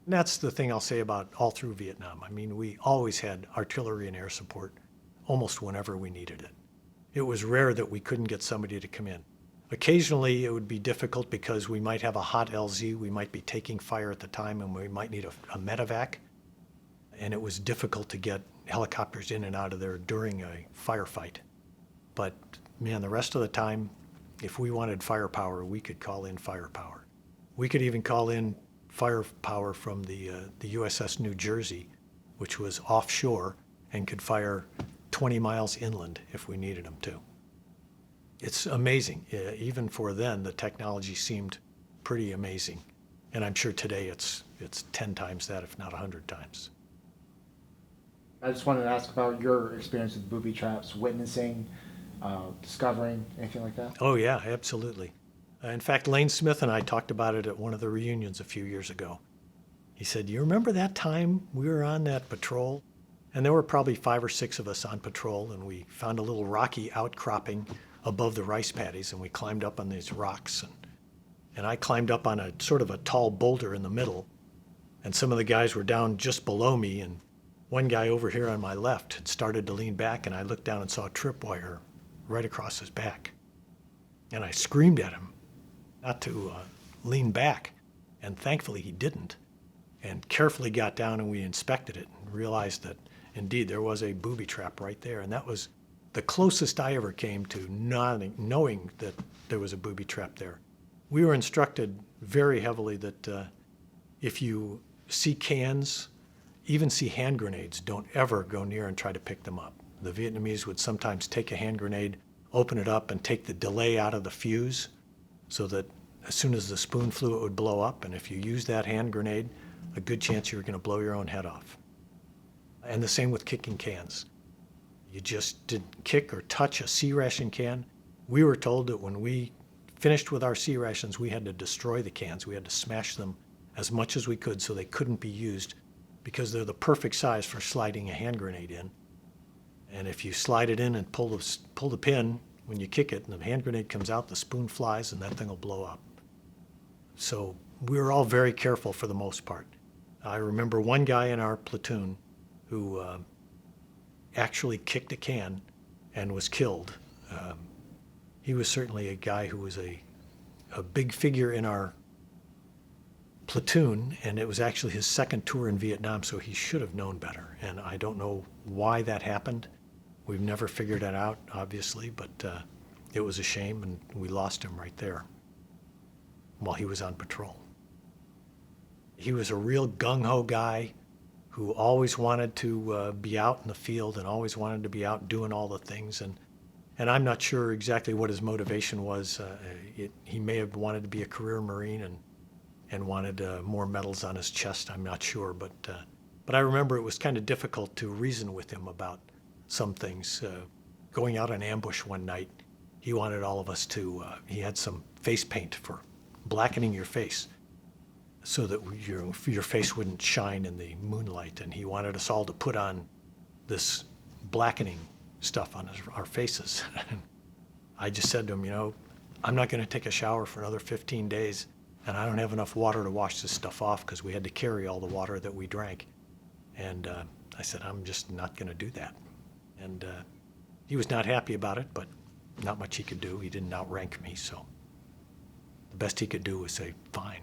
And that's the thing I'll say about all through Vietnam. I mean, we always had artillery and air support almost whenever we needed it. It was rare that we couldn't get somebody to come in. Occasionally, it would be difficult because we might have a hot LZ, we might be taking fire at the time, and we might need a medevac. And it was difficult to get helicopters in and out of there during a firefight. But man, the rest of the time, if we wanted firepower, we could call in firepower. We could even call in firepower from the USS New Jersey, which was offshore and could fire 20 miles inland if we needed them to. It's amazing. Even for then, the technology seemed pretty amazing. And I'm sure today it's 10 times that, if not 100 times. I just wanted to ask about your experience with booby traps, witnessing, discovering, anything like that. Oh, yeah, absolutely. In fact, Lane Smith and I talked about it at one of the reunions a few years ago. He said, "You remember that time we were on that patrol?" And there were probably 5 or 6 of us on patrol, and we found a little rocky outcropping above the rice paddies, and we climbed up on these rocks. And I climbed up on a sort of a tall boulder in the middle, and some of the guys were down just below me, and one guy over here on my left had started to lean back, and I looked down and saw a tripwire right across his back. And I screamed at him not to lean back, and thankfully he didn't, and carefully got down and we inspected it and realized that indeed there was a booby trap right there. And that was the closest I ever came to knowing that there was a booby trap there. We were instructed very heavily that if you see cans, even see hand grenades, don't ever go near and try to pick them up. The Vietnamese would sometimes take a hand grenade, open it up, and take the delay out of the fuse so that as soon as the spoon flew, it would blow up. And if you use that hand grenade, a good chance you were going to blow your own head off. And the same with kicking cans. You just didn't kick or touch a C-ration can. We were told that when we finished with our C-rations, we had to destroy the cans. We had to smash them as much as we could so they couldn't be used, because they're the perfect size for sliding a hand grenade in. And if you slide it in and pull the pin, when you kick it and the hand grenade comes out, the spoon flies and that thing will blow up. So we were all very careful for the most part. I remember one guy in our platoon who actually kicked a can and was killed. He was certainly a guy who was a big figure in our platoon, and it was actually his second tour in Vietnam, so he should have known better. And I don't know why that happened. We've never figured that out, obviously, but it was a shame, and we lost him right there while he was on patrol. He was a real gung-ho guy who always wanted to be out in the field and always wanted to be out doing all the things. And I'm not sure exactly what his motivation was. He may have wanted to be a career Marine and wanted more medals on his chest. I'm not sure, but I remember it was kind of difficult to reason with him about some things. Going out on ambush one night, he wanted all of us to, he had some face paint for blackening your face so that your face wouldn't shine in the moonlight, and he wanted us all to put on this blackening stuff on our faces. I just said to him, I'm not going to take a shower for another 15 days, and I don't have enough water to wash this stuff off, because we had to carry all the water that we drank. And I said, I'm just not going to do that. And he was not happy about it, but not much he could do. He didn't outrank me, so the best he could do was say, fine.